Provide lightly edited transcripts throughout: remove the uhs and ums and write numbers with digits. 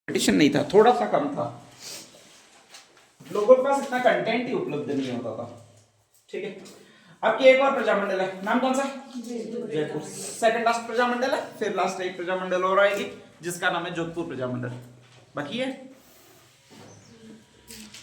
Competition नहीं था, थोड़ा सा कम था, लोगों के पास इतना कंटेंट ही उपलब्ध नहीं होता था। ठीक है, आपकी एक और प्रजामंडल है, नाम कौन सा? जयपुर। सेकंड लास्ट प्रजामंडल है, फिर लास्ट एक प्रजामंडल और आएगी जिसका नाम है जोधपुर प्रजामंडल। बाकी है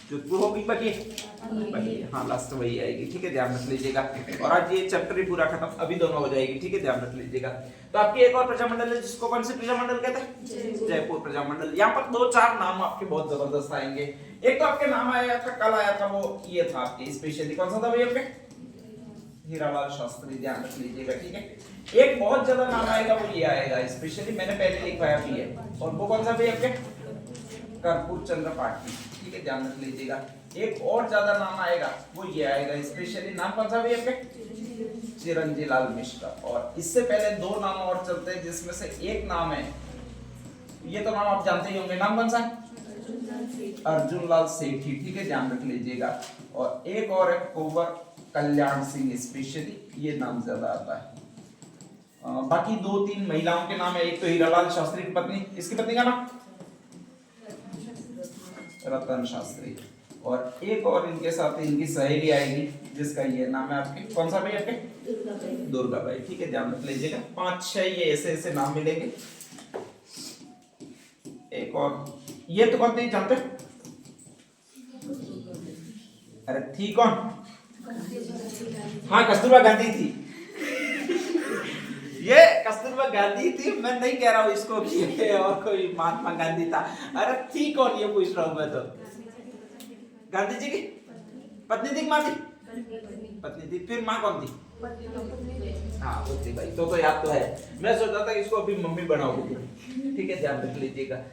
जोधपुर होगी, बाकी है हाँ, लास्ट वही आएगी। ठीक है, ध्यान रख लीजिएगा। और आज ये चैप्टर ही पूरा खत्म, अभी दोनों हो जाएगी। ठीक है, ध्यान रख लीजिएगा। तो आपकी एक और प्रजामंडल है जिसको कौन सी प्रजामंडल कहते हैं? जयपुर प्रजामंडल। यहाँ पर दो चार नाम आपके बहुत जबरदस्त आएंगे। एक तो आपके नाम आया था, कल आया था, वो ये था आपके स्पेशली कौन सा था भैया आपके? हीरालाल शास्त्री। ध्यान रख लीजिएगा। ठीक है, एक बहुत ज्यादा नाम आएगा, वो ये आएगा स्पेशली, मैंने पहले लिखवाया भी है। और वो कौन सा भैया आपके? कर्पूर चंद्र पाटनी। ठीक है, ध्यान रख लीजिएगा। एक और ज्यादा नाम आएगा, वो ये आएगा स्पेशली, नाम कौन सा भैया आपके? चिरंजी लाल मिश्रा। और इससे पहले दो नाम और चलते हैं, जिसमें से एक नाम है, ये तो नाम आप जानते ही होंगे, नाम कौन सा? अर्जुन लाल सेठी। ठीक है, ध्यान रख लीजिएगा। और एक और है कुंवर कल्याण सिंह स्पेशली, ये नाम ज्यादा आता है। बाकी दो तीन महिलाओं के नाम है, एक तो हीरालाल शास्त्री की पत्नी, इसकी पत्नी का नाम रतन शास्त्री। और एक और इनके साथ इनकी सहेली आएगी जिसका ये नाम है आपके, कौन सा भाई आपके? दुर्गा बाई। ठीक है, ध्यान रख लीजिएगा। 5-6 ये ऐसे ऐसे नाम मिलेंगे। एक और ये तो कौन थी जानते? अरे थी कौन? हाँ, कस्तूरबा गांधी थी। ये कस्तूरबा गांधी थी, मैं नहीं कह रहा हूँ इसको कि ये और कोई महात्मा गांधी था। अरे थी कौन ये पूछ रहा हूँ मैं तो। गांधी जी की पत्नी थी, माँ थी? पत्नी थी। फिर माँ कौन थी? हाँ, वो थी भाई, तो याद तो है। मैं सोचा था इसको अभी मम्मी बनाऊंगी। ठीक है, ध्यान रख लीजिएगा।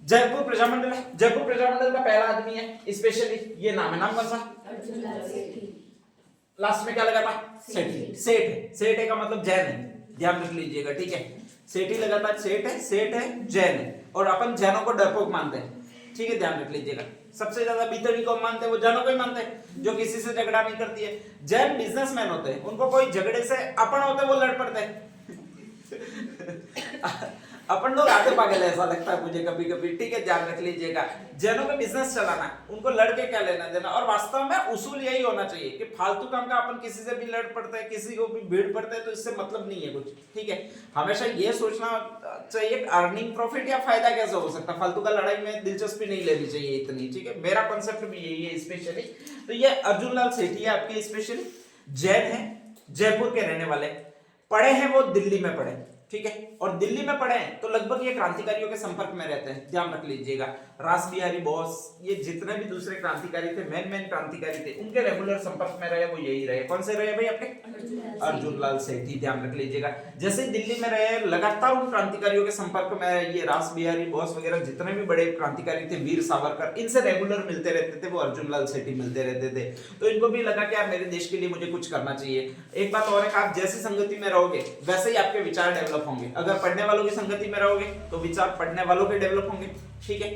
जयपुर प्रजामंडल है, जयपुर प्रजामंडल का पहला आदमी है स्पेशली, ये नाम है, नाम कौन सा? लास्ट में क्या लगा था? सेठी। सेठ है, सेठ है का मतलब जैन है, ध्यान रख लीजिएगा। ठीक है, सेठी लगा था, सेठ है, सेठ है, जैन है। और अपन जैनों को डरपोक मानते हैं। ठीक है, ध्यान रख लीजिएगा। सबसे ज्यादा भीतरी को मानते हैं, वो जैनों को ही मानते हैं, जो किसी से झगड़ा नहीं करती है। जैन बिजनेसमैन होते हैं, उनको कोई झगड़े से अपन होते वो लड़ पड़ते हैं। अपन लोग आते पागल है, ऐसा लगता है मुझे कभी कभी। ठीक है, ध्यान रख लीजिएगा। जैनों का बिजनेस चलाना, उनको लड़के क्या लेना देना। और वास्तव में उसूल यही होना चाहिए कि फालतू काम का अपन किसी से भी लड़ पड़ते हैं, किसी को भी भीड़ पड़ते हैं, तो इससे मतलब नहीं है कुछ। ठीक है, हमेशा ये सोचना चाहिए अर्निंग प्रॉफिट या फायदा कैसे हो सकता है, फालतू का लड़ाई में दिलचस्पी नहीं लेनी चाहिए इतनी। ठीक है, मेरा कॉन्सेप्ट भी यही है स्पेशली। तो ये अर्जुन लाल सेठी है आपके स्पेशली, जैन है, जयपुर के रहने वाले, पढ़े हैं वो दिल्ली में पढ़े। ठीक है, और दिल्ली में पढ़े हैं तो लगभग ये क्रांतिकारियों के संपर्क में रहते हैं, ध्यान रख लीजिएगा। रास बिहारी बोस, ये जितने भी दूसरे क्रांतिकारी थे, मेन क्रांतिकारी थे, उनके रेगुलर संपर्क में रहे वो यही रहे। कौन से रहे भाई आपके? अर्जुन लाल सेठी। ध्यान रख लीजिएगा। जैसे दिल्ली में रहे, लगातार उन क्रांतिकारियों के संपर्क में रहे, ये रास बिहारी बोस वगैरह जितने भी बड़े क्रांतिकारी थे, वीर सावरकर, इनसे रेगुलर मिलते रहते थे, वो अर्जुन लाल सेठी मिलते रहते थे। तो इनको भी लगा कि यार मेरे देश के लिए मुझे कुछ करना चाहिए। एक बात और है, आप जैसी संगति में रहोगे वैसे ही आपके विचार डेवलप होंगे। अगर पढ़ने वालों की संगति में रहोगे तो विचार पढ़ने वालों के डेवलप होंगे। ठीक है,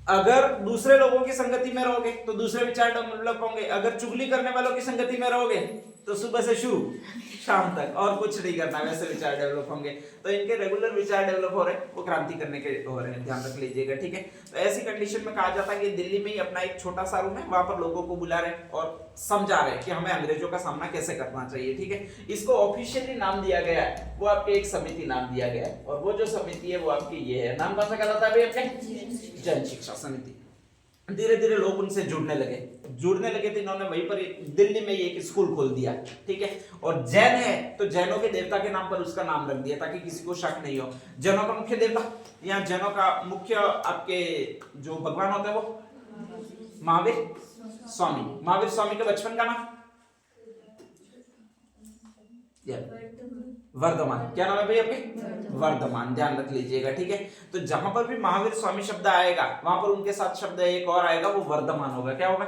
अगर दूसरे लोगों की संगति में रहोगे तो दूसरे विचार डेवलप होंगे। अगर चुगली करने वालों की संगति में रहोगे तो सुबह से शुरू शाम तक और कुछ नहीं करना, वैसे विचार डेवलप होंगे। तो इनके रेगुलर विचार डेवलप हो रहे हैं, वो क्रांति करने के हो रहे हैं, ध्यान रख लीजिएगा। ठीक है, तो ऐसी कंडीशन में कहा जाता है कि दिल्ली में ही अपना एक छोटा सा रूम है, वहां पर लोगों को बुला रहे हैं और समझा रहे हैं कि हमें अंग्रेजों का सामना कैसे करना चाहिए। ठीक है, इसको ऑफिशियली नाम दिया गया है, वो आपके एक समिति नाम दिया गया है। और वो जो समिति है वो आपकी ये है, नाम कौन सा कहलाता है भाई आपके? जन शिक्षा समिति। धीरे धीरे लोग उनसे जुड़ने लगे थे, इन्होंने वहीं पर दिल्ली में एक स्कूल खोल दिया। ठीक है, और जैन है तो जैनों के देवता के नाम पर उसका नाम रख दिया ताकि किसी को शक नहीं हो। जैनों का मुख्य देवता या जैनों का मुख्य आपके जो भगवान होते हैं वो महावीर स्वामी। महावीर स्वामी के बचपन का नाम वर्धमान। क्या नाम है भाई आपके? वर्धमान। ध्यान रख लीजिएगा। ठीक है, तो जहां पर भी महावीर स्वामी शब्द आएगा वहां पर उनके साथ शब्द एक और आएगा, वो वर्धमान होगा। क्या होगा?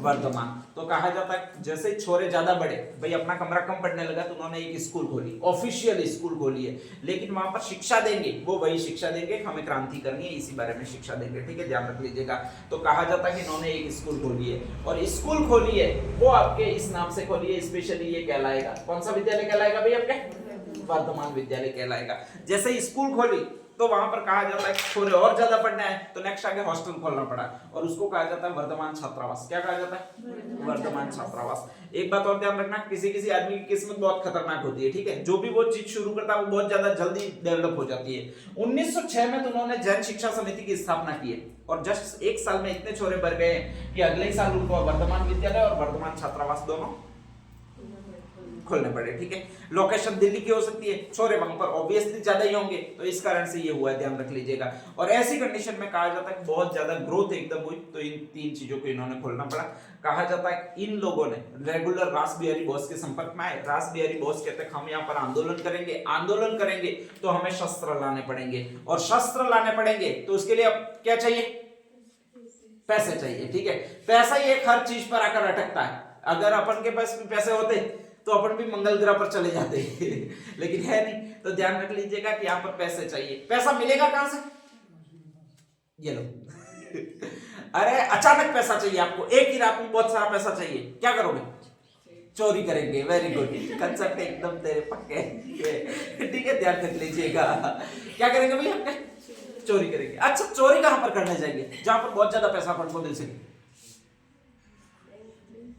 वर्धमान। तो कहा जाता है जैसे छोरे ज्यादा बड़े, भाई अपना कमरा कम पड़ने लगा तो उन्होंने एक स्कूल खोली, ऑफिशियल स्कूल खोली है, लेकिन वहां पर शिक्षा देंगे, वो वही शिक्षा देंगे, हमें क्रांति करनी है, इसी बारे में शिक्षा देंगे। ठीक है, ध्यान रख लीजिएगा। तो कहा जाता है कि इन्होंने एक स्कूल खोली है, और स्कूल खोली है वो आपके इस नाम से खोली है, स्पेशली ये कहलाएगा, कौन सा विद्यालय कहलाएगा भाई आपके? वर्धमान विद्यालय कहलाएगा। जैसे स्कूल खोली तो वहां पर कहा जाता है थोड़े और ज्यादा पढ़ना है तो नेक्स्ट आगे हॉस्टल खोलना पड़ा और उसको कहा जाता है वर्धमान छात्रावास। क्या कहा जाता है? वर्धमान छात्रावास। एक बात और ध्यान रखना, किसी किसी आदमी की किस्मत बहुत खतरनाक होती है, ठीक है, जो भी वो चीज शुरू करता है वो बहुत ज्यादा जल्दी डेवलप हो जाती है। 1906 में तो उन्होंने जैन शिक्षा समिति की स्थापना की है और जस्ट एक साल में इतने छोरे भर गए कि अगले ही साल उनको वर्धमान विद्यालय और वर्धमान छात्रावास दोनों खोलने पड़े, ठीक है। लोकेशन दिल्ली की हो सकती है, छोरे वहां पर ऑब्वियसली ज्यादा ही होंगे, तो इस कारण से ये हुआ है, ध्यान रख लीजिएगा। और ऐसी कंडीशन में कहा जाता है बहुत ज्यादा ग्रोथ एकदम हुई, तो इन तीन चीजों को इन्होंने खोलना पड़ा। कहा जाता है इन लोगों ने रेगुलर रास बिहारी बोस के संपर्क में आए। रास बिहारी बोस कहते हैं हम यहाँ पर आंदोलन करेंगे तो हमें शस्त्र लाने पड़ेंगे, और शस्त्र लाने पड़ेंगे तो उसके लिए अब क्या चाहिए? पैसे चाहिए, ठीक है। पैसा ही एक हर चीज पर आकर अटकता है। अगर अपन के पास पैसे होते तो अपन भी मंगल ग्रह पर चले जाते लेकिन है नहीं, तो ध्यान रख लीजिएगा कि यहाँ पर पैसे चाहिए। पैसा मिलेगा कहां से? ये लो अरे अचानक पैसा चाहिए आपको, एक ही रात में बहुत सारा पैसा चाहिए, क्या करोगे? चोरी करेंगे। वेरी गुड, कंसेप्ट एकदम तेरे पक्के, ठीक है, ध्यान रख लीजिएगा। क्या करेंगे भैया? चोरी करेंगे। अच्छा, चोरी कहां पर करने जाएंगे? जहां पर बहुत ज्यादा पैसा अपन को मिल सके।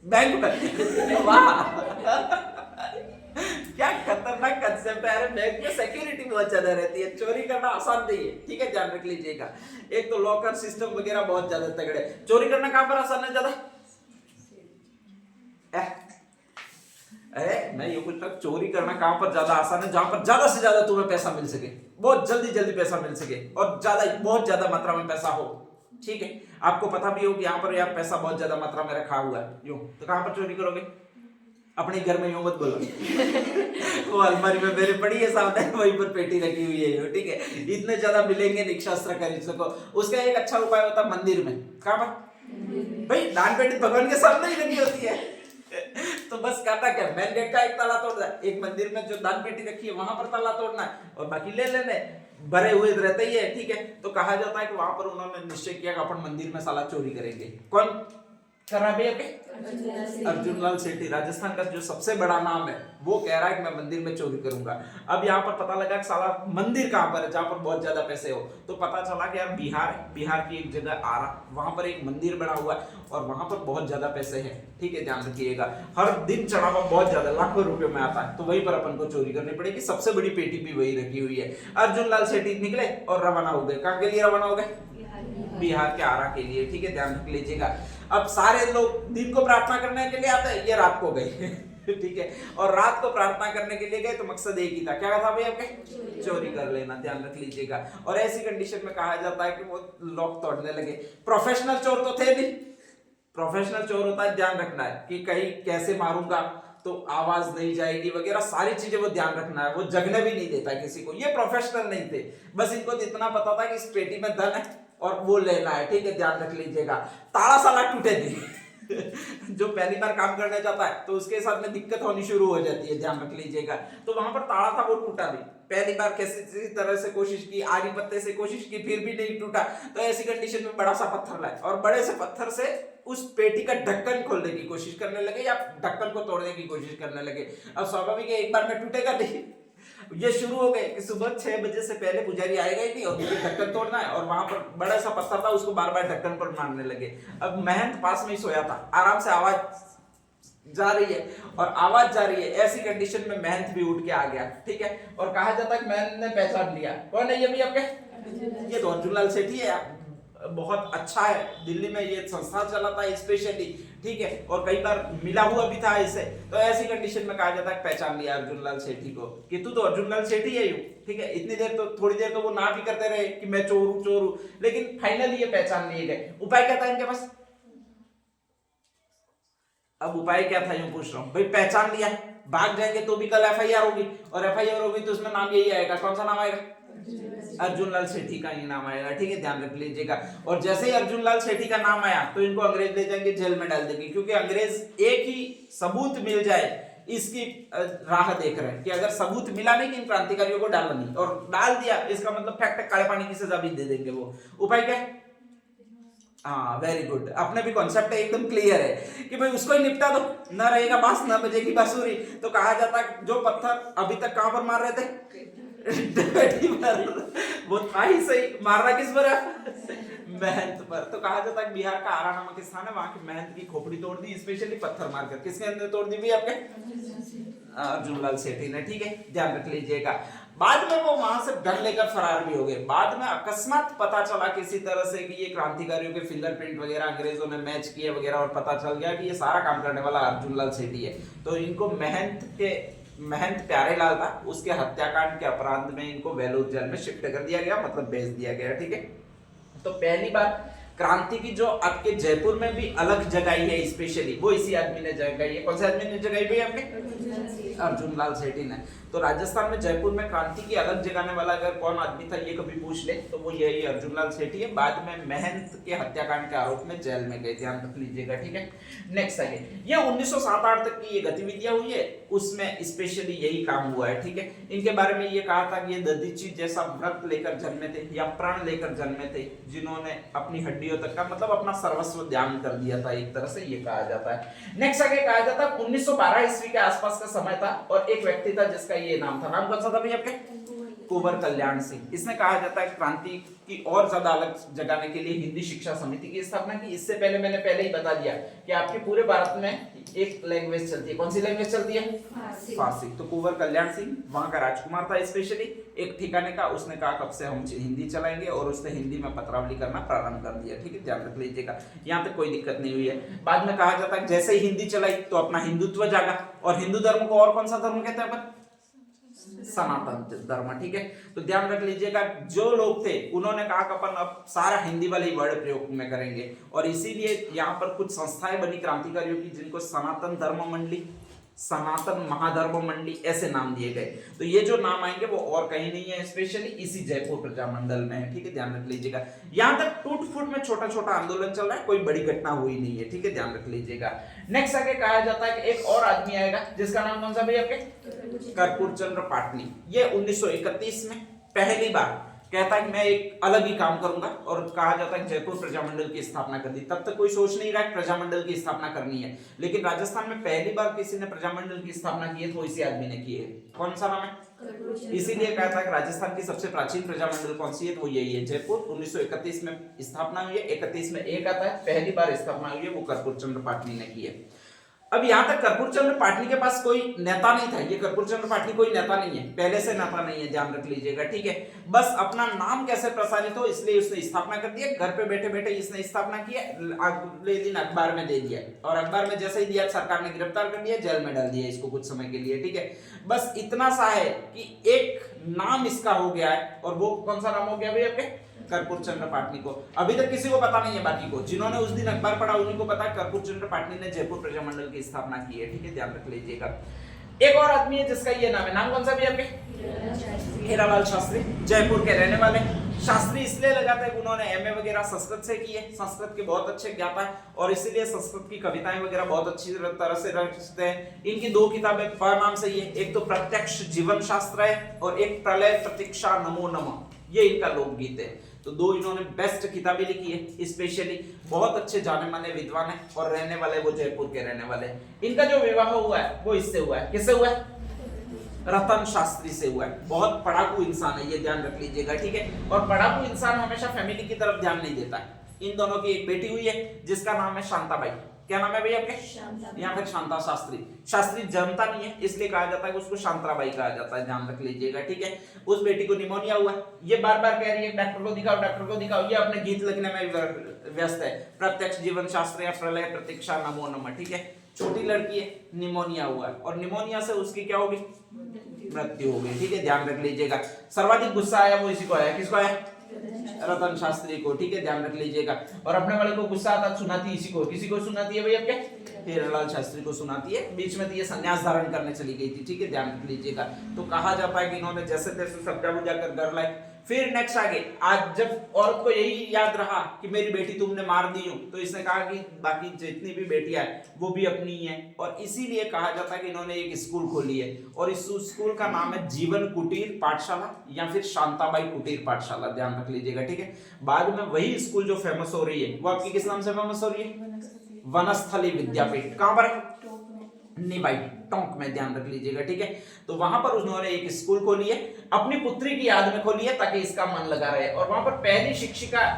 बैंक में। वाह क्या खतरनाक कंसेप्ट है। अरे बैंक में सिक्योरिटी बहुत ज्यादा रहती है, चोरी करना आसान नहीं है, ठीक है, ध्यान रख लीजिएगा। एक तो लॉकर सिस्टम वगैरह बहुत ज्यादा तगड़े। चोरी करना कहां पर आसान है ज्यादा? अरे मैं ये पूछता हूं, चोरी करना कहां पर ज्यादा आसान है? जहां पर ज्यादा से ज्यादा तुम्हें पैसा मिल सके, बहुत जल्दी जल्दी पैसा मिल सके और बहुत ज्यादा मात्रा में पैसा हो, ठीक है। आपको पता भी हो कि यहाँ पर यार पैसा बहुत ज्यादा मात्रा में रखा हुआ है, यूं तो कहां पर चोरी करोगे? अपने घर में यूं मत बोलो वो अलमारी में मेरे पड़ी है सामने, वहीं पर पेटी रखी हुई है, ठीक है। इतने ज्यादा मिलेंगे नहीं शस्त्र खरीद सको। उसका एक अच्छा उपाय होता है मंदिर में। कहां पर? भाई दान पेटी भगवान के सामने ही लगी होती है तो बस करना क्या, मेन गेट का एक ताला तोड़ना है, एक मंदिर में जो दान पेटी रखी है वहां पर ताला तोड़ना है और बाकी ले लेने, भरे हुए रहते ही है, ठीक है। तो कहा जाता है कि वहां पर उन्होंने निश्चय किया कि अपन मंदिर में साला चोरी करेंगे। कौन कर रहा है? अर्जुन लाल सेठी, राजस्थान का जो सबसे बड़ा नाम है, वो कह रहा है कि मैं मंदिर में चोरी करूंगा। अब यहाँ पर पता लगा कि साला मंदिर कहां पर है जहां पर बहुत ज्यादा पैसे हो, तो पता चला कि यार बिहार की एक जगह आरा, वहां पर एक मंदिर बना हुआ है और वहां पर बहुत ज्यादा पैसे हैं, ठीक है, ध्यान रखिएगा। हर दिन चढ़ावा बहुत ज्यादा लाखों रुपए में आता है, तो वहीं पर अपन को चोरी करनी पड़ेगी। सबसे बड़ी पेटी भी वही रखी हुई है। अर्जुन लाल सेठी निकले और रवाना हो गए। कहां के लिए रवाना हो गए? बिहार के आरा के लिए, ठीक है, ध्यान रख लीजिएगा। अब सारे लोग दिन को प्रार्थना करने के लिए आते हैं, ये रात को गए ठीक है, और रात को प्रार्थना करने के लिए गए तो मकसद एक ही था, क्या था भाई आपके? चोरी कर लेना, ध्यान रख लीजिएगा। और ऐसी कंडीशन में कहा जाता है कि वो लॉक तोड़ने लगे। प्रोफेशनल चोर तो थे नहीं, प्रोफेशनल चोर होता है, ध्यान रखना है कि कहीं कैसे मारूंगा तो आवाज नहीं जाएगी वगैरह सारी चीजें वो ध्यान रखना है, वो जगने भी नहीं देता किसी को। ये प्रोफेशनल नहीं थे, बस इनको इतना पता था कि इस पेटी में धन है और वो लेना है, ठीक है, ध्यान रख लीजिएगा। ताला साला टूटे नहीं जो पहली बार काम करने जाता है तो उसके साथ में दिक्कत होनी शुरू हो जाती है, ध्यान रख लीजिएगा। तो वहां पर ताला था, वो टूटा नहीं। पहली बार किसी तरह से कोशिश की, आरी पत्ते से कोशिश की, फिर भी नहीं टूटा। तो ऐसी कंडीशन में बड़ा सा पत्थर लाए और बड़े से पत्थर से उस पेटी का ढक्कन खोलने की कोशिश करने लगे या ढक्कन को तोड़ने की कोशिश करने लगे। अब स्वाभाविक है एक बार में टूटेगा नहीं। ये शुरू हो गए कि सुबह 6 बजे से पहले पुजारी आएगा ही नहीं और ढक्कन तोड़ना है, और वहां पर बड़ा सा पत्थर था, उसको बार बार ढक्कन पर मारने लगे। अब महंत पास में ही सोया था, आराम से आवाज जा रही है और आवाज जा रही है। ऐसी कंडीशन में महंत भी उठ के आ गया, ठीक है, और कहा जाता है कि महंत ने पहचान लिया। कौन है ये भी आपके? ये तो अर्जुन लाल सेठी है, बहुत अच्छा है, दिल्ली में ये संस्था चलाता है स्पेशली, ठीक है, और कई बार मिला हुआ भी था इससे। तो ऐसी कंडीशन में कहा जाता है पहचान लिया अर्जुन लाल सेठी को कि तू तो अर्जुन लाल सेठी है, ठीक है। इतनी देर तो थोड़ी देर तो वो ना भी करते रहे कि मैं चोर हूं, लेकिन फाइनली ये पहचान लिए गए। उपाय क्या था इनके पास? अब उपाय क्या था यूं पूछ रहा हूं भाई, पहचान लिया, भाग जाएंगे तो भी कल एफआईआर होगी, और एफआईआर होगी तो उसमें नाम यही आएगा, कौन सा नाम आएगा? अर्जुन लाल सेठी का ही नाम आएगा, ठीक है, ध्यान रख लीजिएगा। और जैसे ही अर्जुन लाल सेठी का नाम आया तो इनको अंग्रेज ले जाएंगे, जेल में डाल देंगे, क्योंकि अंग्रेज एक ही सबूत मिल जाए इसकी राह देख रहे हैं कि अगर सबूत मिला नहीं कि इन क्रांतिकारियों को डालना नहीं, और डाल दिया इसका मतलब फैक्ट काले पानी की सजा भी दे देंगे वो। उपाय क्या है? हाँ, वेरी गुड, अपने भी कॉन्सेप्ट एकदम क्लियर है कि भाई उसको ही निपटा दो, न रहेगा बांस न बजेगी बांसुरी। तो कहा जाता है जो पत्थर अभी तक कहां पर मार रहे थे? डैडी पर वो था ही सही, मारना किस पर है? मेहनत पर। तो कहा जाता है बिहार का आरा नामक स्थान है, वहां की मेहनत की खोपड़ी तोड़ दी, स्पेशली पत्थर मारकर। किसके अंदर तोड़ दी भी आपके? अर्जुन लाल सेठी ने, ठीक है, ध्यान रख लीजिएगा। बाद में वो वहां से डर लेकर फरार भी हो गए। बाद में अकस्मात पता चला किसी तरह से कि ये क्रांतिकारियों के फिंगरप्रिंट वगैरह अंग्रेजों ने मैच किए वगैरह, और पता चल गया कि ये सारा काम करने वाला अर्जुन लाल सेठी है। तो इनको महंत प्यारेलाल था, उसके हत्याकांड के अपराध में इनको वेलूर जेल में शिफ्ट कर दिया गया, मतलब भेज दिया गया, ठीक है। तो पहली बार क्रांति की जो आपके जयपुर में भी अलग जगाई है स्पेशली, वो इसी आदमी ने जगाई है। कौन से आदमी ने जगाई भाई आपके? अर्जुन लाल सेठी ने। तो राजस्थान में जयपुर में क्रांति की अलग जगाने वाला अगर कौन आदमी था ये कभी पूछ ले तो वो यही अर्जुन लाल सेठी है। बाद में महंत के हत्याकांड के आरोप में जेल में गए, ध्यान रख लीजिएगा, ठीक है। नेक्स्ट आगे, ये 1907-8 तक की ये गतिविधियां हुई है, उसमें स्पेशली यही काम हुआ है, ठीक है। इनके बारे में ये कहा था कि ये दधीची जैसा व्रत लेकर जन्मे थे या प्राण लेकर जन्मे थे, जिन्होंने अपनी हड्डियों तक का मतलब अपना सर्वस्व त्याग कर दिया था, एक तरह से ये कहा जाता है। नेक्स्ट आगे कहा जाता है 1912 ईस्वी के आसपास का समय था, और एक व्यक्ति था जिसका ये नाम था, नाम कौन सा था भैया आपके? कुंवर कल्याण सिंह। इसने कहा जाता है क्रांति की और ज्यादा अलग जगाने के लिए हिंदी शिक्षा समिति की स्थापना की। इससे पहले मैंने पहले ही बता दिया कि आपके पूरे भारत में एक लैंग्वेज चलती है, कौन सी लैंग्वेज चलती है? फारसी। तो कुंवर कल्याण सिंह वहां का राजकुमार था स्पेशली, एक ठिकाने का। उसने कहा कब से हम हिंदी चलाएंगे, और उसने हिंदी में पत्रावली करना प्रारंभ कर दिया, ठीक है, ध्यान रख लीजिएगा। यहाँ तक कोई दिक्कत नहीं हुई है। बाद में कहा जाता है जैसे ही हिंदी चलाई तो अपना हिंदुत्व जागा, और हिंदू धर्म को और कौन सा धर्म कहते हैं अपन? सनातन धर्म, ठीक है। तो ध्यान रख लीजिएगा, जो लोग थे उन्होंने कहा कि अपन अब सारा हिंदी वाले ही वर्ड प्रयोग में करेंगे, और इसीलिए यहाँ पर कुछ संस्थाएं बनी क्रांतिकारियों की, जिनको सनातन धर्म मंडली, सनातन महाधर्म मंडली ऐसे नाम दिए गए। तो ये जो नाम आएंगे वो और कहीं नहीं है, स्पेशली इसी जयपुर प्रजामंडल में है, ठीक है, ध्यान रख लीजिएगा। यहाँ तक टूट फूट में छोटा छोटा आंदोलन चल रहा है, कोई बड़ी घटना हुई नहीं है, ठीक है, ध्यान रख लीजिएगा। नेक्स्ट आगे कहा जाता है कि एक और आदमी आएगा जिसका नाम कौन सा भैया आपके? कर्पूर चंद्र पाटनी। ये 1931 में पहली बार कहता है कि मैं एक अलग ही काम करूंगा, और कहा जाता है जयपुर प्रजामंडल की स्थापना कर दी। तब तक कोई सोच नहीं रहा है प्रजामंडल की स्थापना करनी है, लेकिन राजस्थान में पहली बार किसी ने प्रजामंडल की स्थापना की है तो इसी आदमी ने की है। कौन सा नाम है? इसीलिए कहता है कि राजस्थान की सबसे प्राचीन प्रजामंडल कौन सी है, तो वो यही है, जयपुर। 1931 में स्थापना हुई है, 31 में एक आता है, पहली बार स्थापना हुई है, वो कर्पूर चंद्र पाटनी ने की है। अब यहाँ तक कर्पूर चंद्र पाटनी के पास कोई नेता नहीं था, ये कर्पूर चंद्र पाटनी कोई नेता नहीं है, पहले से नेता नहीं है, ध्यान रख लीजिएगा, ठीक है। बस अपना नाम कैसे प्रसारित हो इसलिए उसने स्थापना कर दिया, घर पे बैठे बैठे इसने स्थापना किया, अगले दिन अखबार में दे दिया, और अखबार में जैसे ही दिया सरकार ने गिरफ्तार कर दिया, जेल में डाल दिया इसको कुछ समय के लिए, ठीक है। बस इतना सा है कि एक नाम इसका हो गया है, और वो कौन सा नाम हो गया भाई आपके? कर्पूर चंद्र पाटनी को। अभी तक किसी को पता नहीं है, बाकी को जिन्होंने उस दिन अखबार पढ़ा उन्हीं को पता है कर्पूर चंद्र पाटनी ने जयपुर प्रजामंडल की स्थापना की है, ठीक है, ध्यान रख लीजिएगा। एक और आदमी है जिसका ये नाम है, नाम कौन सा भी आपके? हीरालाल शास्त्री, जयपुर के रहने वाले। शास्त्री इसलिए लगाते हैं कि उन्होंने एमए वगैरह संस्कृत से की है, संस्कृत के बहुत अच्छे ज्ञाता है, और इसीलिए संस्कृत की कविताएं वगैरह बहुत अच्छी तरह से रचते हैं। इनकी दो किताबें नाम से ही है, एक तो प्रत्यक्ष जीवन शास्त्र है, और एक प्रलय प्रतीक्षा नमो नमः, ये इनका लोकगीत है। तो दो इन्होंने बेस्ट किताबें लिखी है, स्पेशली बहुत अच्छे जाने माने विद्वान है, और रहने वाले वो जयपुर के रहने वाले। इनका जो विवाह हुआ है वो इससे हुआ है, किससे हुआ है? रतन शास्त्री से हुआ है। बहुत पढ़ाकू इंसान है, ये ध्यान रख लीजिएगा, ठीक है। और पढ़ाकू इंसान हमेशा फैमिली की तरफ ध्यान नहीं देता है। इन दोनों की एक बेटी हुई है जिसका नाम है शांताबाई। क्या नाम है भैया आपके? या फिर शांता शास्त्री। शास्त्री जन्मता नहीं है इसलिए कहा जाता है कि उसको शांताबाई कहा जाता है, ध्यान रख लीजिएगा, ठीक है। उस बेटी को निमोनिया हुआ, ये बार बार कह रही है डॉक्टर को दिखाओ, डॉक्टर को दिखाओ, ये अपने गीत लिखने में व्यस्त है, प्रत्यक्ष जीवन शास्त्र या प्रलय प्रतीक्षा नमो नमः, ठीक है। छोटी लड़की है, निमोनिया हुआ है, और निमोनिया से उसकी क्या होगी? मृत्यु हो गई, ठीक है, ध्यान रख लीजिएगा। सर्वाधिक गुस्सा आया वो इसी को आया, किसको आया? रतन शास्त्री को, ठीक है, ध्यान रख लीजिएगा। और अपने वाले को गुस्सा आता सुनाती इसी को, किसी को सुनाती है भैया क्या? हीरालाल शास्त्री को सुनाती है। बीच में तो ये संन्यास धारण करने चली गई थी, ठीक है, ध्यान रख लीजिएगा। तो कहा जाता है कि इन्होंने जैसे तैसे समझा बुझा कर घर लाए। फिर नेक्स्ट आगे, आज जब औरत को यही याद रहा कि मेरी बेटी तुमने मार दी हो, तो इसने कहा कि बाकी जितनी भी बेटियां हैं वो भी अपनी ही हैं, और इसीलिए कहा जाता है कि इन्होंने एक स्कूल खोली है, और इस स्कूल का नाम है जीवन कुटीर पाठशाला या फिर शांताबाई कुटीर पाठशाला, ध्यान रख लीजिएगा, ठीक है। बाद में वही स्कूल जो फेमस हो रही है वो आपकी किस नाम से फेमस हो रही है? वनस्थली विद्यापीठ। कहां पर है? नहीं भाई, टोंक में, ध्यान रख लीजिएगा, ठीक है। तो वहां पर उन्होंने एक स्कूल खोली है, अपनी पुत्री की याद में खोली है, ताकि इसका मन लगा रहे। और वहां पर पहली शिक्षिका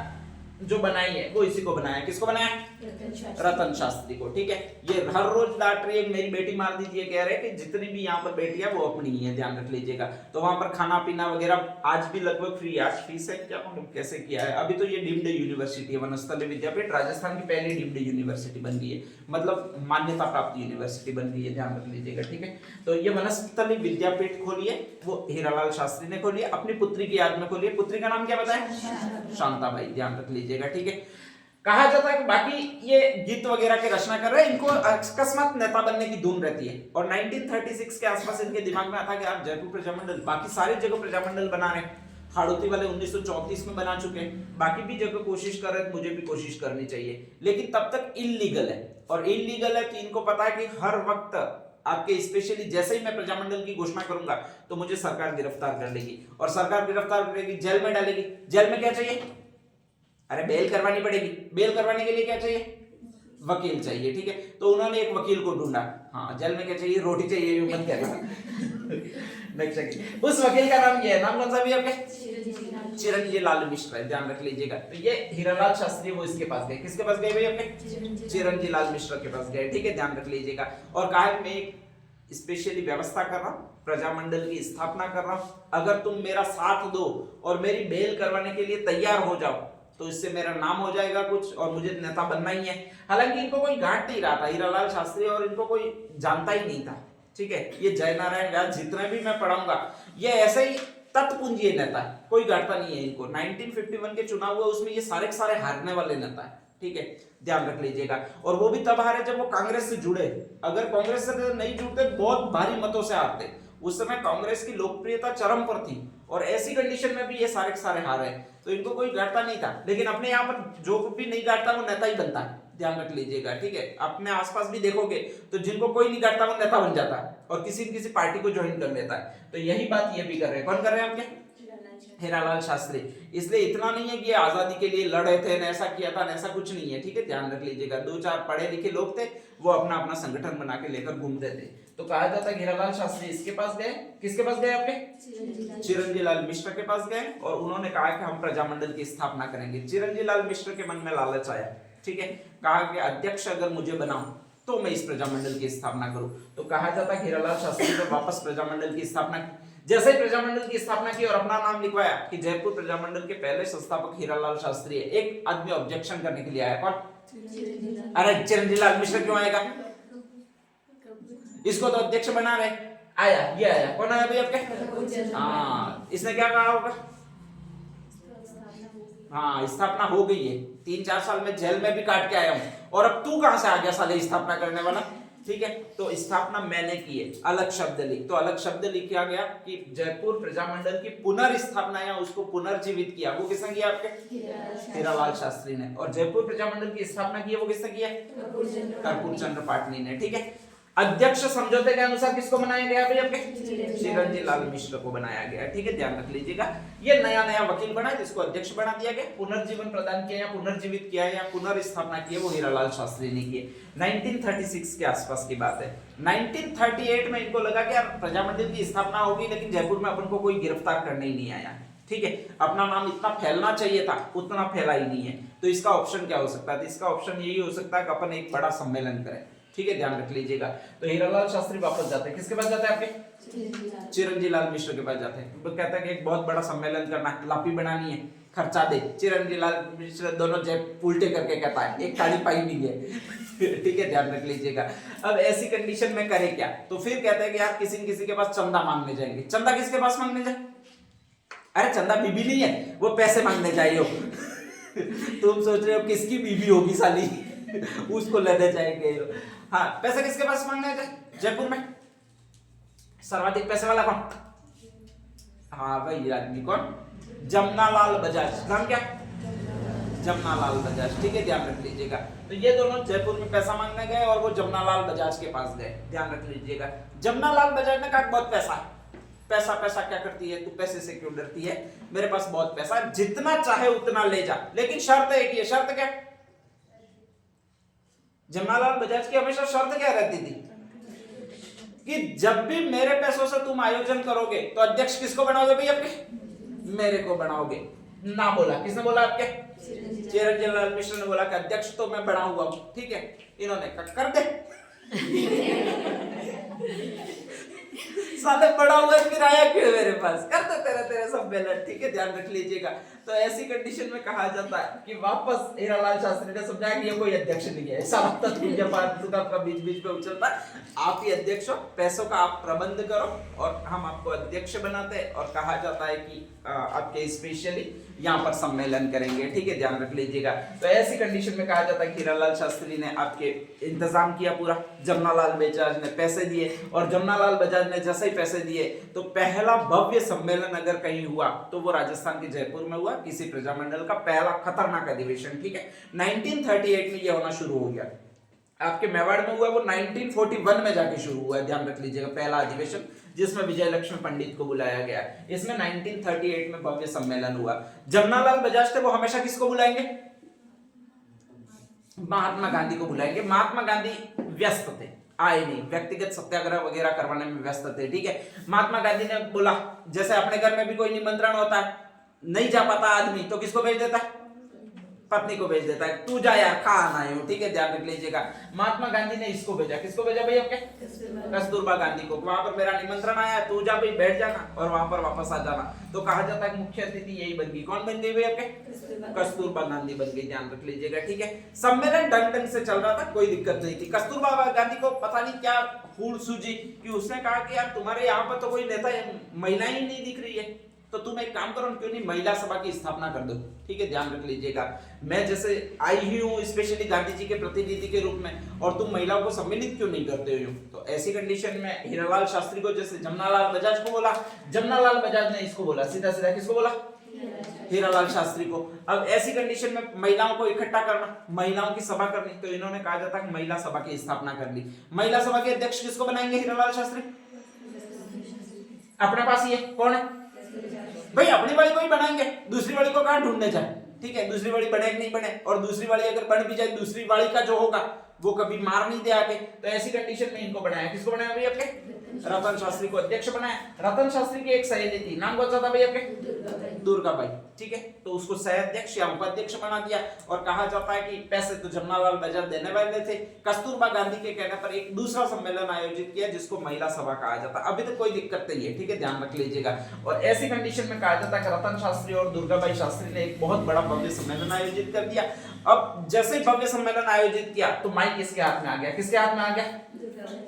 जो बनाई है वो इसी को बनाया। किसको बनाया? रतन शास्त्री को, ठीक है। ये हर रोज डांट रही है, मेरी बेटी मार दीजिए, कह रहे हैं कि जितनी भी यहाँ पर बेटी है वो अपनी ही है, ध्यान रख लीजिएगा। तो वहां पर खाना पीना वगैरह आज भी लगभग फ्री है। आज फीस है क्या मालूम कैसे किया है। अभी तो ये डीम्ड यूनिवर्सिटी है, वनस्थली विद्यापीठ राजस्थान की पहली डीम्ड यूनिवर्सिटी बन गई है, मतलब मान्यता प्राप्त यूनिवर्सिटी बन गई है, ध्यान रख लीजिएगा, ठीक है। तो ये वनस्थली विद्यापीठ खोली है, वो हीरालाल शास्त्री ने खोली है, अपनी पुत्री की याद में खोली है। पुत्री का नाम क्या बताया? शांताबाई, ध्यान रख लीजिएगा, ठीक है। कहा जाता है कि बाकी ये गीत वगैरह के रचना कर रहे हैं, इनको अकस्मात नेता बनने की धुन रहती है। और 1936 के आसपास इनके दिमाग में आता कि आप जयपुर प्रजामंडल, बाकी सारी जगह प्रजामंडल बना रहे हैं, हाड़ौती वाले 1934 में बना चुके हैं, बाकी भी जगह कोशिश कर रहे हैं, मुझे भी कोशिश करनी चाहिए। लेकिन तब तक इलीगल है, और इलीगल है तो इनको पता है कि हर वक्त आपके, स्पेशली जैसे ही मैं प्रजामंडल की घोषणा करूंगा तो मुझे सरकार गिरफ्तार कर लेगी, और सरकार गिरफ्तार करेगी, जेल में डालेगी। जेल में क्या चाहिए? अरे बेल करवानी पड़ेगी। बेल करवाने के लिए क्या चाहिए? वकील चाहिए, ठीक है। तो उन्होंने एक वकील को ढूंढा। हाँ, जेल में क्या चाहिए? रोटी चाहिए, ये मत करेगा। उस वकील का नाम ये है, नाम कौन सा भी आपके? चिरंजी लाल मिश्र है, ध्यान रख लीजिएगा। तो ये हीरालाल शास्त्री वो इसके पास गए। किसके पास गए भाई? आपके चिरंजी लाल मिश्र के पास गए, ठीक है, ध्यान रख लीजिएगा। और कहा मैं एक स्पेशली व्यवस्था कर रहा हूं, प्रजामंडल की स्थापना कर रहा हूं, अगर तुम मेरा साथ दो और मेरी बेल करवाने के लिए तैयार हो जाओ तो इससे मेरा नाम हो जाएगा कुछ, और मुझे नेता बनना ही है। हालांकि इनको कोई गांठ नहीं रहा था हीरालाल शास्त्री, और इनको कोई जानता ही नहीं था, ठीक है। ये जयनारायण व्यास जितने भी मैं पढ़ाऊंगा ये ऐसे ही तत्पुंजीय नेता है, कोई गांठता नहीं है इनको। 1951 के चुनाव हुआ, उसमें ये सारे के सारे हारने वाले नेता है, ठीक है, ध्यान रख लीजिएगा। और वो भी तब हारे जब वो कांग्रेस से जुड़े। अगर कांग्रेस से नहीं जुड़ते बहुत भारी मतों से हारते। उस समय कांग्रेस की लोकप्रियता चरम पर थी, और ऐसी कंडीशन में भी ये सारे के सारे हारे, तो इनको कोई गांठता नहीं था। लेकिन अपने यहाँ पर जो भी नहीं गांठता वो नेता ही बनता है, ध्यान रख लीजिएगा, ठीक है। अपने आसपास भी देखोगे तो जिनको कोई नहीं गांठता वो नेता बन जाता है, और किसी न किसी पार्टी को ज्वाइन कर लेता है। तो यही बात ये भी कर रहे हैं। कौन कर रहे हैं? आपके हीरालाल शास्त्री। इसलिए इतना नहीं है कि ये आजादी के लिए लड़े थे, न ऐसा किया था, न ऐसा कुछ नहीं है, ठीक है, ध्यान रख लीजिएगा। दो चार पढ़े लिखे लोग थे, वो अपना अपना संगठन बना के लेकर घूमते थे। तो कहा जाता है हीरालाल शास्त्री इसके पास गए। किसके पास गए? आपके चिरंजी लाल मिश्र के पास गए, और उन्होंने कहा कि हम प्रजामंडल की स्थापना करेंगे। चिरंजी लाल मिश्र के मन में लालच आया, ठीक है, कहा कि अध्यक्ष अगर मुझे बनाओ तो मैं इस प्रजामंडल की स्थापना करूं। तो कहा जाता है हीरालाल शास्त्री ने वापस प्रजामंडल की स्थापना की। जैसे ही प्रजामंडल की स्थापना की और अपना नाम लिखवाया कि जयपुर प्रजामंडल के पहले संस्थापक हीरालाल शास्त्री है, एक आदमी ऑब्जेक्शन करने के लिए आया। कौन? अरे चिरंजी लाल मिश्र क्यों आएगा? इसको तो अध्यक्ष बना रहे। आया, ये आया। कौन आया भाई? आपके हाँ, इसने क्या कहा होगा? हाँ, स्थापना हो गई है, 3-4 साल में जेल में भी काट के आया हूं, और अब तू कहां से आ गया साले स्थापना करने वाला, ठीक है। तो स्थापना मैंने की है, अलग शब्द लिख। तो अलग शब्द लिखा गया कि जयपुर प्रजामंडल की पुनर्स्थापना या उसको पुनर्जीवित किया, वो किसने किया? आपके हीरालाल शास्त्री ने। और जयपुर प्रजामंडल की स्थापना की है वो किसने किया? कर्पूर चंद्र पाटनी ने, ठीक है। अध्यक्ष समझौते के अनुसार किसको बनाया गया भाई? आपके चिरंजी लाल मिश्र को बनाया गया, ठीक है, ध्यान रख लीजिएगा। ये नया नया वकील बना जिसको अध्यक्ष बना दिया गया। पुनर्जीवन प्रदान किया या पुनर्जीवित किया या पुनर्स्थापना की वो हीरालाल शास्त्री ने की। 1936 के आसपास की बात है। 1938 में इनको लगा कि यार प्रजामंडल की स्थापना होगी, लेकिन जयपुर में अपन को कोई गिरफ्तार करने ही नहीं आया, ठीक है, अपना नाम इतना फैलना चाहिए था उतना फैला ही नहीं है। तो इसका ऑप्शन क्या हो सकता है? तो इसका ऑप्शन यही हो सकता है कि अपन एक बड़ा सम्मेलन करें, ठीक है, ध्यान रख लीजिएगा। तो हीरालाल शास्त्री वापस जाते हैं। किसके पास जाते हैं? आपके चिरंजी लाल मिश्र के पास जाते हैं। तो कहता है कि एक बहुत बड़ा सम्मेलन करना है, लापी बनानी है, खर्चा दे। चिरंजी लाल मिश्र दोनों जेब उल्टे करके कहता है, एक ताड़ी पाई नहीं है, ठीक है, ध्यान रख लीजिएगा। अब ऐसी कंडीशन में करे क्या? तो फिर कहते हैं कि यार किसी न किसी के पास चंदा मांगने जाएंगे। चंदा किसके पास मांगने जाए? अरे चंदा बीबी नहीं है, वो पैसे मांगने जाइए। तुम सोच रहे हो किसकी बीबी होगी साली, उसको लेने जाएंगे। हाँ, पैसा किसके पास मांगने जाए? जयपुर में सर्वाधिक पैसे वाला कौन? हाँ भाई, आदमी कौन? जमनालाल बजाज। नाम क्या? जमनालाल बजाज, ठीक है, ध्यान रख लीजिएगा। तो ये दोनों जयपुर में पैसा मांगने गए और वो जमनालाल बजाज के पास गए, ध्यान रख लीजिएगा। जमनालाल बजाज ने कहा बहुत पैसा है। पैसा पैसा क्या करती है तू, पैसे से क्यों डरती है? मेरे पास बहुत पैसा है, जितना चाहे उतना ले जा, लेकिन शर्त एक ही है। शर्त क्या? जमनालाल बजाज की हमेशा शर्त क्या रहती थी? कि जब भी मेरे पैसों से तुम आयोजन करोगे तो अध्यक्ष किसको बनाओगे भाई आपके? मेरे को बनाओगे। ना बोला, किसने बोला? आपके चिरंजीव लाल मिश्र ने बोला कि अध्यक्ष तो मैं बनाऊंगा, ठीक है। इन्होंने कर दे साले बड़ा हुआ फिर आया क्यों मेरे पास? कर दो तेरे सब बैलेट, ठीक है, ध्यान रख लीजिएगा। तो ऐसी कंडीशन में कहा जाता है कि वापस हीरालाल शास्त्री ने समझाया कि ये कोई अध्यक्ष नहीं है, ऐसा तक आपका बीच बीच में उछलता है। आप ही अध्यक्ष हो, पैसों का आप प्रबंध करो और हम आपको अध्यक्ष बनाते हैं। और कहा जाता है कि आपके स्पेशली यहाँ पर सम्मेलन करेंगे, ठीक है, ध्यान रख लीजिएगा। तो ऐसी कंडीशन में कहा जाता है कि हीरालाल शास्त्री ने आपके इंतजाम किया पूरा। जमनालाल बजाज ने पैसे दिए और जमनालाल बजाज ने जैसे ही पैसे दिए तो पहला भव्य सम्मेलन अगर कहीं हुआ तो वो राजस्थान के जयपुर में हुआ, किसी प्रजामंडल का पहला खतरनाक अधिवेशन, ठीक है। 1938 में ये होना शुरू हो गया। आपके मेवाड़ में हुआ वो 1941 में जाके शुरू हुआ है, ध्यान रख लीजिएगा, पहला अधिवेशन जिसमें विजय लक्ष्मी पंडित को बुलाया गया। इसमें 1938 में भव्य सम्मेलन हुआ। जमनालाल बजाज थे वो हमेशा किसको बुलाएंगे? महात्मा गांधी को बुलाएंगे। महात्मा गांधी व्यस्त थे, आए नहीं, व्यक्तिगत सत्याग्रह वगैरह करवाने में व्यस्त थे, ठीक है। महात्मा गांधी ने बोला, जैसे अपने घर में भी कोई निमंत्रण होता है, नहीं जा पाता आदमी तो किसको भेज देता है? पत्नी को भेज देता है, तू जा यार खा आना है, ठीक है, ध्यान रख लीजिएगा। महात्मा गांधी ने इसको भेजा, किसको भेजा भाई? आपके कस्तूरबा गांधी को। वहां पर मेरा निमंत्रण आया, तू जा भाई, बैठ जाना और वहां पर वापस आ जाना। तो कहा जाता है मुख्य अतिथि यही बन गई। कौन बन गई भाई? आपके कस्तूरबा गांधी बन गई, ध्यान रख लीजिएगा, ठीक है। सम्मेलन ढंग से चल रहा था, कोई दिक्कत नहीं थी। कस्तूरबा गांधी को पता नहीं क्या फूल सूझी कि उसने कहा कि यार तुम्हारे यहाँ पर तो कोई नेता महिला ही नहीं दिख रही है, तो तुम एक काम करो, क्यों नहीं महिला सभा की स्थापना कर दो, ठीक है, ध्यान रख लीजिएगा। मैं जैसे आई ही हूँ स्पेशली गांधी जी के प्रतिनिधि के रूप में, और तुम महिलाओं को सम्मिलित क्यों नहीं करते हो? तो ऐसी कंडीशन में हीरालाल शास्त्री को जैसे जमनालाल बजाज को बोला, जमनालाल बजाज ने इसको बोला, सीधा सीधा किसको बोला? हीरालाल शास्त्री को। अब ऐसी कंडीशन में महिलाओं को इकट्ठा करना, महिलाओं की सभा करनी, तो इन्होंने कहा जाता है महिला सभा की स्थापना कर ली। महिला सभा के अध्यक्ष किसको बनाएंगे हीरालाल शास्त्री? अपने पास ये कौन है भाई? अपनी वाली को ही बनाएंगे, दूसरी वाली को कहां ढूंढने जाए, ठीक है। दूसरी वाली बने कि नहीं बने, और दूसरी वाली अगर बन भी जाए, दूसरी वाली का जो होगा वो कभी मार नहीं दे आके। तो ऐसी कंडीशन में इनको बनाया, किसको बनाया भाई? आपके रतन शास्त्री को अध्यक्ष बनाया। रतन शास्त्री की एक सहेली थी, नाम कौन सा था भाई? आपके दुर्गाबाई, ठीक है। तो उसको सह अध्यक्ष या उपाध्यक्ष बना दिया। और कहा जाता है कि पैसे तो जमनालाल बजाज देने वाले थे। कस्तूरबा गांधी के कहने पर एक दूसरा सम्मेलन आयोजित किया जिसको महिला सभा कहा जाता है। अभी तक कोई दिक्कत नहीं है, ठीक है, ध्यान रख लीजिएगा। और ऐसी कंडीशन में कहा जाता है कि रतन शास्त्री और दुर्गाबाई शास्त्री ने एक बहुत बड़ा भव्य सम्मेलन आयोजित कर दिया। अब जैसे ही भव्य सम्मेलन आयोजित किया तो माइक किसके हाथ में आ गया? किसके हाथ में आ गया?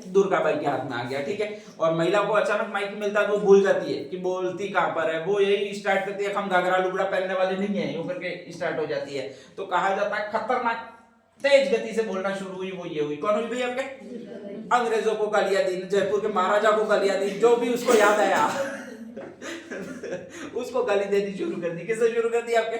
दुर्गाबाई के हाथ में आ गया, ठीक है। और महिला को अचानक माइक मिलता है तो भूल जाती है कि बोलती कहां पर है। वो यही स्टार्ट करती है, हम घाघरा लुगड़ा पहनने वाले नहीं है, यूं करके स्टार्ट हो जाती है। तो कहा जाता है खतरनाक तेज गति से बोलना शुरू हुई। वो ये हुई, कौन हुई भाई? आपके अंग्रेजों को गालियां दी, जयपुर के महाराजा को गालियां दी, जो भी उसको याद आया उसको गाली देनी शुरू कर दी। किसने शुरू कर दी? आपके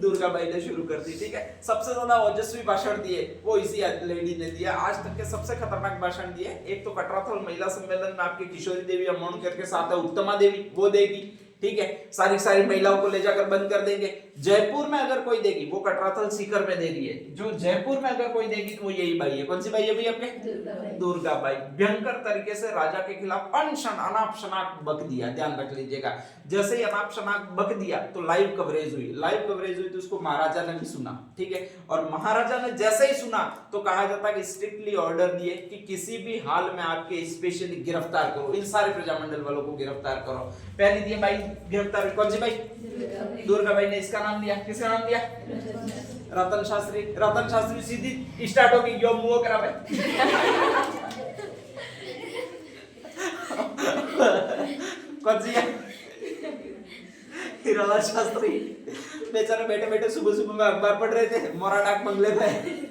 दुर्गाबाई ने शुरू कर दी, ठीक है। सबसे ज्यादा ओजस्वी भाषण दिए वो इसी लेडी ने दिया, आज तक के सबसे खतरनाक भाषण दिए। एक तो कटराथल महिला सम्मेलन में आपकी किशोरी देवी अमोणकर के साथ है उत्तमा देवी, वो देगी, ठीक है। सारी महिलाओं को ले जाकर बंद कर देंगे। जयपुर में अगर कोई देगी वो कटराथल सीकर में दे रही है, जो जयपुर में अगर कोई देगी तो वो यही बाई है। कौन सी बाई है भाई? आपके दुर्गाबाई। भयंकर तरीके से राजा के खिलाफ अनशन अनाप शनाक बक दिया, ध्यान रख लीजिएगा। जैसे ही अनाप शनाक बक दिया तो लाइव कवरेज हुई तो उसको महाराजा ने भी सुना, ठीक है। और महाराजा ने जैसे ही सुना तो कहा जाता है कि स्ट्रिक्टली ऑर्डर दिए कि किसी भी हाल में आपके स्पेशली गिरफ्तार करो, इन सारे प्रजामंडल वालों को गिरफ्तार करो। पहली दिए बाई गिरफ्तार, कौन सी बाई? दुर्गाबाई ने इसका नाम दिया, किसका नाम दिया? रतन शास्त्री। रतन शास्त्री सीधी स्टार्ट होगी, यो मुंह करा भाई कौन सी है? हीरालाल शास्त्री बेचारे बैठे बैठे सुबह में अखबार पढ़ रहे थे, मोरा डाक बंगले में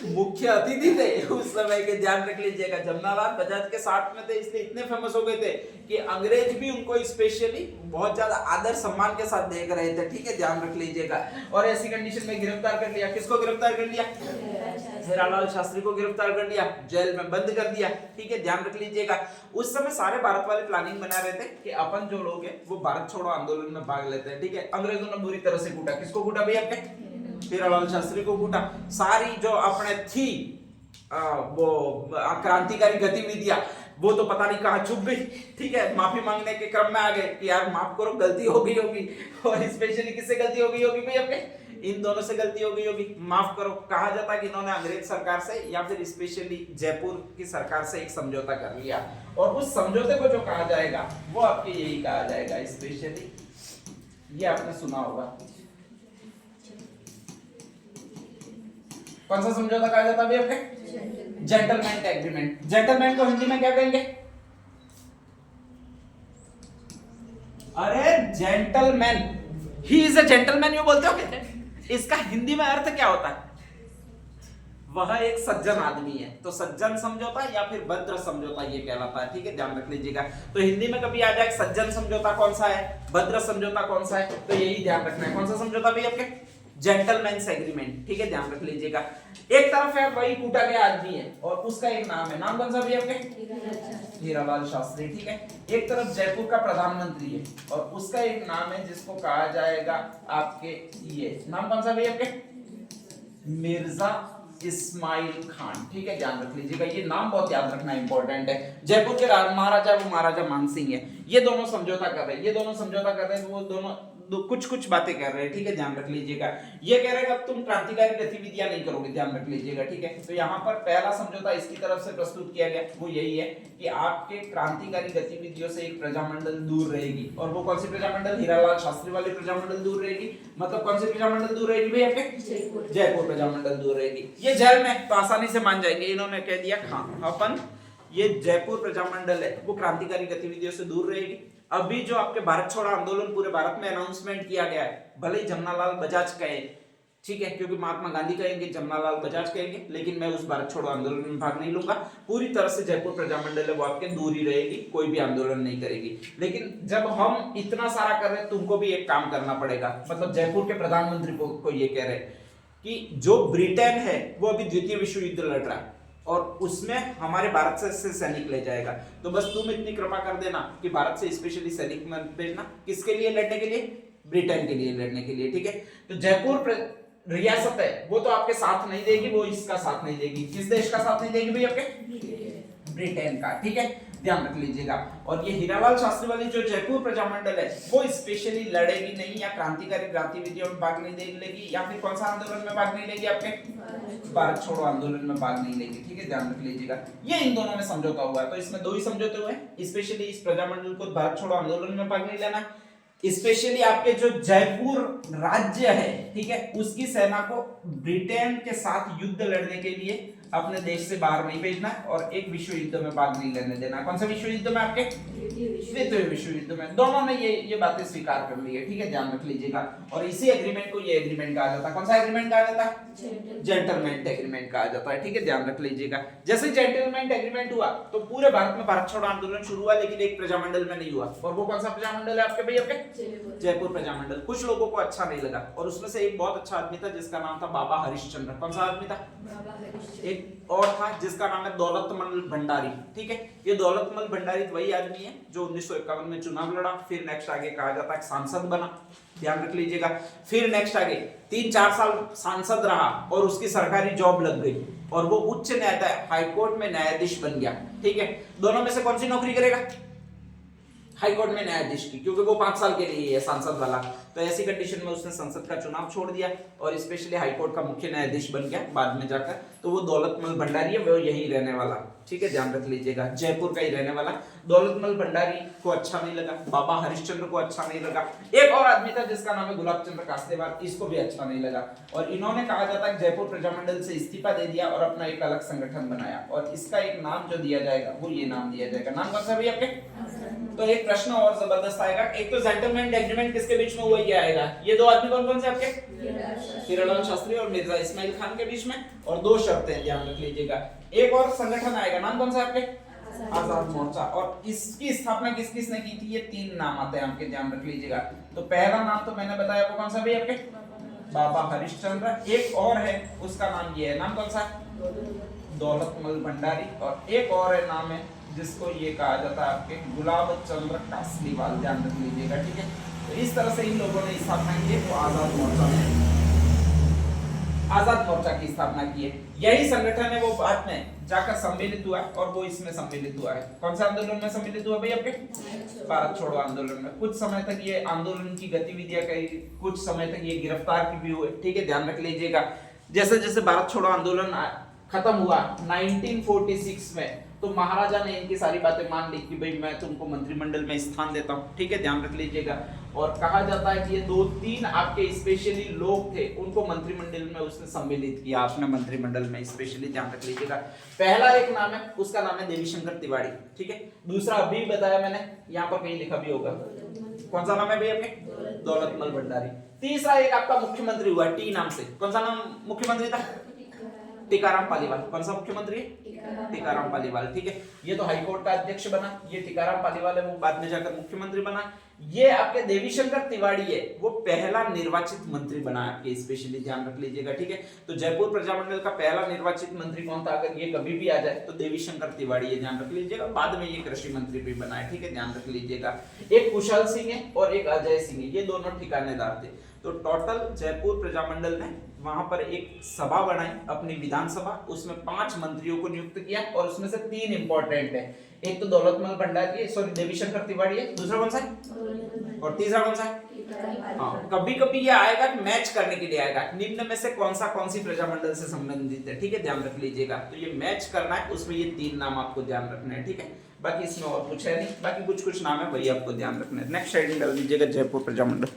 मुख्य अतिथि थे उस समय के, ध्यान रख लीजिएगा। जमनालाल बजाज के साथ में थे, इसलिए इतने फेमस हो गए थे कि अंग्रेज भी उनको स्पेशली बहुत ज्यादा आदर सम्मान के साथ देख रहे थे, ठीक है, ध्यान रख लीजिएगा। और ऐसी कंडीशन में गिरफ्तार कर लिया, किसको गिरफ्तार कर लिया? हीरालाल शास्त्री को गिरफ्तार कर लिया, जेल में बंद कर दिया, ठीक है, ध्यान रख लीजिएगा। उस समय सारे भारत वाले प्लानिंग बना रहे थे कि अपन जो लोग हैं वो भारत छोड़ो आंदोलन में भाग लेते हैं, ठीक है। अंग्रेजों ने बुरी तरह से कूटा, किसको कूटा भाई? आपके हीरालाल शास्त्री को कूटा। सारी जो अपने थी वो क्रांतिकारी गतिविधियां वो तो पता नहीं कहाँ चुप गई, ठीक है, माफी मांगने के क्रम में आ गए कि यार माफ करो, गलती हो गई होगी। और स्पेशली किससे गलती हो गई होगी भाई? अपने इन दोनों से गलती हो गई होगी, माफ करो। कहा जाता है कि इन्होंने अंग्रेज सरकार से या फिर स्पेशली जयपुर की सरकार से एक समझौता कर लिया, और उस समझौते को जो कहा जाएगा वो आपके यही कहा जाएगा स्पेशली, ये आपने सुना होगा। कौन सा समझौता कहा जाता है आपके? Gentleman agreement. जेंटलमैन को हिंदी में क्या कहेंगे? अरे gentleman, he is a gentleman, ये बोलते हो? इसका हिंदी में अर्थ क्या होता है? वह एक सज्जन आदमी है। तो सज्जन समझौता या फिर भद्र समझौता ये कहलाता है, ठीक है, ध्यान रख लीजिएगा। तो हिंदी में कभी आ जाए सज्जन समझौता कौन सा है, भद्र समझौता कौन सा है, तो यही ध्यान रखना है। कौन सा समझौता भी आपके? जेंटलमैन्स एग्रीमेंट, ठीक है, ध्यान रख लीजिएगा। एक तरफ है वही कूटा गया आदमी है और उसका एक नाम है, नाम कौन सा भी आपके? हीरालाल शास्त्री, ठीक है। एक तरफ जयपुर का प्रधानमंत्री है और उसका एक नाम है जिसको कहा जाएगा आपके, ये नाम कौन सा भी आपके? मिर्जा इस्माइल खान, ठीक है, ध्यान रख लीजिएगा। ये नाम बहुत याद रखना इंपॉर्टेंट है। जयपुर के महाराजा वो महाराजा मानसिंह है। ये दोनों समझौता कर रहे हैं, ये दोनों समझौता कर रहे हैं, वो दोनों कुछ कुछ बातें कर रहे हैं, ठीक है, ध्यान रख लीजिएगा। ये कह रहे हैं अब तुम क्रांतिकारी गतिविधियां नहीं करोगे, ध्यान रख लीजिएगा, ठीक है। तो यहाँ पर पहला समझौता इसकी तरफ से प्रस्तुत किया गया, वो यही है कि आपके क्रांतिकारी गतिविधियों से एक प्रजामंडल दूर रहेगी। और वो कौन सी प्रजामंडल? हीरालाल शास्त्री वाली प्रजामंडल दूर रहेगी। मतलब कौन सी प्रजामंडल दूर रहेगी भाई आपके? जयपुर प्रजामंडल दूर रहेगी। ये जेल में तो आसानी से मान जाएंगे, इन्होंने कह दिया हाँ अपन ये जयपुर प्रजामंडल है वो क्रांतिकारी गतिविधियों से दूर रहेगी। अभी जो आपके भारत छोड़ो आंदोलन पूरे भारत में अनाउंसमेंट किया गया है, भले ही जमनालाल बजाज कहे, ठीक है, क्योंकि महात्मा गांधी कहेंगे, जमनालाल बजाज कहेंगे, लेकिन मैं उस भारत छोड़ो आंदोलन में भाग नहीं लूंगा। पूरी तरह से जयपुर प्रजामंडल है वो आपके दूर ही रहेगी, कोई भी आंदोलन नहीं करेगी। लेकिन जब हम इतना सारा कर रहे हैं, तुमको भी एक काम करना पड़ेगा। मतलब जयपुर के प्रधानमंत्री को ये कह रहे कि जो ब्रिटेन है वो अभी द्वितीय विश्व युद्ध लड़ रहा है और उसमें हमारे भारत से सैनिक ले जाएगा, तो बस तुम इतनी कृपा कर देना कि भारत से स्पेशली सैनिक मत भेजना। किसके लिए लड़ने के लिए? ब्रिटेन के लिए लड़ने के लिए, ठीक है। तो जयपुर रियासत है वो तो आपके साथ नहीं देगी, वो इसका साथ नहीं देगी। किस देश का साथ नहीं देगी भाई आपके? ब्रिटेन का, ठीक है, ध्यान रख लीजिएगा। और ये हीरालाल शास्त्री वाली जो जयपुर प्रजामंडल है वो स्पेशली लड़ेगी नहीं या क्रांतिकारी गतिविधियों में भाग नहीं लेगी, या फिर कौन सा आंदोलन में भाग नहीं लेगी आपके? भारत छोड़ो आंदोलन में भाग नहीं लेगी, ठीक है, ध्यान रख लीजिएगा। ये इन दोनों में समझौता हुआ है। तो इसमें दो ही समझौते हुए हैं, स्पेशली इस प्रजामंडल को भारत छोड़ो आंदोलन में भाग नहीं लेना, स्पेशली आपके जो जयपुर राज्य है, ठीक है, उसकी सेना को ब्रिटेन के साथ युद्ध लड़ने के लिए अपने देश से बाहर नहीं भेजना और एक विश्व युद्ध में भाग नहीं लेने देना। कौन सा विश्व युद्ध में आपके? द्वितीय विश्व युद्ध में। दोनों ने ये बातें स्वीकार कर ली है, ठीक है, ध्यान रख लीजिएगा। और इसी एग्रीमेंट को ये एग्रीमेंट कहा जाता है। कौन सा एग्रीमेंट कहा जाता है? जेंटलमैन एग्रीमेंट कहा जाता है, ठीक है, ध्यान रख लीजिएगा। जैसे जेंटलमैन एग्रीमेंट हुआ तो पूरे भारत में भारत छोड़ो आंदोलन शुरू हुआ, लेकिन एक प्रजामंडल में नहीं हुआ। और वो कौन सा प्रजामंडल है आपके भाई? आपके जयपुर प्रजामंडल। कुछ लोगों को अच्छा नहीं लगा और उसमें से एक बहुत अच्छा आदमी था जिसका नाम था बाबा हरिश्चंद्र। कौन सा आदमी था? एक और था जिसका नाम है दौलतमल भंडारी, ठीक है। ये दौलतमल भंडारी वही आदमी है जो 1951 में चुनाव लड़ा, फिर नेक्स्ट आगे कहा जाता है सांसद बना, ध्यान रख लीजिएगा। फिर नेक्स्ट आगे 3-4 साल सांसद रहा और उसकी सरकारी जॉब लग गई और वो उच्च न्यायालय हाईकोर्ट में न्यायाधीश बन गया, ठीक है। दोनों में से कौन सी नौकरी करेगा? हाईकोर्ट में न्यायाधीश की, क्योंकि वो 5 साल के लिए है सांसद वाला। तो ऐसी कंडीशन में उसने संसद का चुनाव छोड़ दिया और स्पेशली हाईकोर्ट का मुख्य न्यायाधीश बन गया बाद में जाकर। तो वो दौलतमल भंडारी है, वो यही रहने वाला, ठीक है, ध्यान रख लीजिएगा, जयपुर का ही रहने वाला। दौलतमल भंडारी को अच्छा नहीं लगा, बाबा हरिश्चंद्र को अच्छा नहीं लगा। एक और आदमी था जिसका नाम है गुलाब चंद्र कास्तेवाल, इसको भी अच्छा नहीं लगा और इन्होंने कहा जाता है जयपुर प्रजामंडल से इस्तीफा दे दिया और अपना एक अलग संगठन बनाया और इसका एक नाम जो दिया जाएगा वो ये नाम दिया जाएगा। नाम कौन सा भी आपके? तो एक प्रश्न और जबरदस्त आएगा। एक तो जेंटलमैन एग्रीमेंट किसके बीच में हुआ ये आएगा। ये दो आदमी कौन कौन से आपके? हीरालाल शास्त्री और मिर्जा इस्माइल खान के बीच में। और दो शर्तें ध्यान रख लीजिएगा। एक और संगठन आएगा, नाम कौन सा आपके? आजाद मोर्चा। और इसकी स्थापना किस किसने की थी? ये 3 नाम आते हैं आपके, ध्यान रख लीजिएगा। तो पहला नाम तो मैंने बताया, वो कौन सा भी आपके? बाबा हरिश्चंद्र। एक और है उसका नाम ये है, नाम कौन सा? दौलतमल भंडारी। और एक और है नाम है जिसको ये कहा जाता है आपके गुलाब चंद्र कासलीवाल, ध्यान रख लीजिएगा, ठीक है। तो इस तरह से इन लोगों ने स्थापना की वो आजाद मोर्चा में। आजाद मोर्चा की स्थापना की है। यही संगठन है वो बाद में जाकर सम्मिलित हुआ और वो इसमें सम्मिलित हुआ है। कौन सा आंदोलन में सम्मिलित हुआ भाई आपके? भारत छोड़ो आंदोलन में। कुछ समय तक ये आंदोलन की गतिविधियां करी, कुछ समय तक ये गिरफ्तार भी हुए, ठीक है, ध्यान रख लीजिएगा। जैसे जैसे भारत छोड़ो आंदोलन खत्म हुआ 1946 में, तो महाराजा ने इनकी सारी बातें मान ली कि भाई मैं तुमको मंत्रिमंडल में स्थान देता हूँ, ठीक है, ध्यान रख लीजिएगा। और कहा जाता है कि ये 2-3 आपके स्पेशली लोग थे, उनको मंत्रिमंडल में उसने सम्मिलित किया अपने मंत्रिमंडल में स्पेशली, ध्यान रख लीजिएगा। पहला एक नाम है, उसका नाम है देवीशंकर तिवारी, ठीक है। दूसरा अभी बताया मैंने, यहाँ पर कहीं लिखा भी होगा, कौन सा नाम है भाई आपके? दौलतमल भंडारी। तीसरा एक आपका मुख्यमंत्री हुआ टी नाम से, कौन सा नाम मुख्यमंत्री था? टीकाराम पालीवाल। कौन सा मुख्यमंत्री? टीकाराम पालीवाल, ठीक है। ये तो हाईकोर्ट का अध्यक्ष बना, ये टीकाराम पालीवाल है, वो बाद में जाकर मुख्यमंत्री बना। ये आपके देवीशंकर तिवारी है, वो पहला निर्वाचित मंत्री बना आपके, स्पेशली ध्यान रख लीजिएगा, ठीक है। तो जयपुर प्रजामंडल का पहला निर्वाचित मंत्री कौन था, अगर ये कभी भी आ जाए तो देवीशंकर तिवारी है, ध्यान रख लीजिएगा। बाद में ये कृषि मंत्री भी बना है, ठीक है, ध्यान रख लीजिएगा। एक कुशल सिंह है और एक अजय सिंह है, ये दोनों ठिकानेदार थे। तो टोटल जयपुर प्रजामंडल ने वहां पर एक सभा बनाई अपनी विधानसभा, उसमें 5 मंत्रियों को नियुक्त किया और उसमें से 3 इंपॉर्टेंट है। एक तो दौलतमल भंडारी, सॉरी देवीशंकर तिवारी है, दूसरा कौन सा है और तीसरा कौन सा है? हाँ, कभी कभी ये आएगा मैच करने के लिए आएगा, निम्न में से कौन सी प्रजामंडल से संबंधित है, ठीक है, ध्यान रख लीजिएगा। तो ये मैच करना है, उसमें ये 3 नाम आपको ध्यान रखना है, ठीक है। बाकी इसमें और कुछ है नहीं, बाकी कुछ नाम है वही आपको ध्यान रखना है। नेक्स्ट साइड में डाल दीजिएगा जयपुर प्रजामंडल।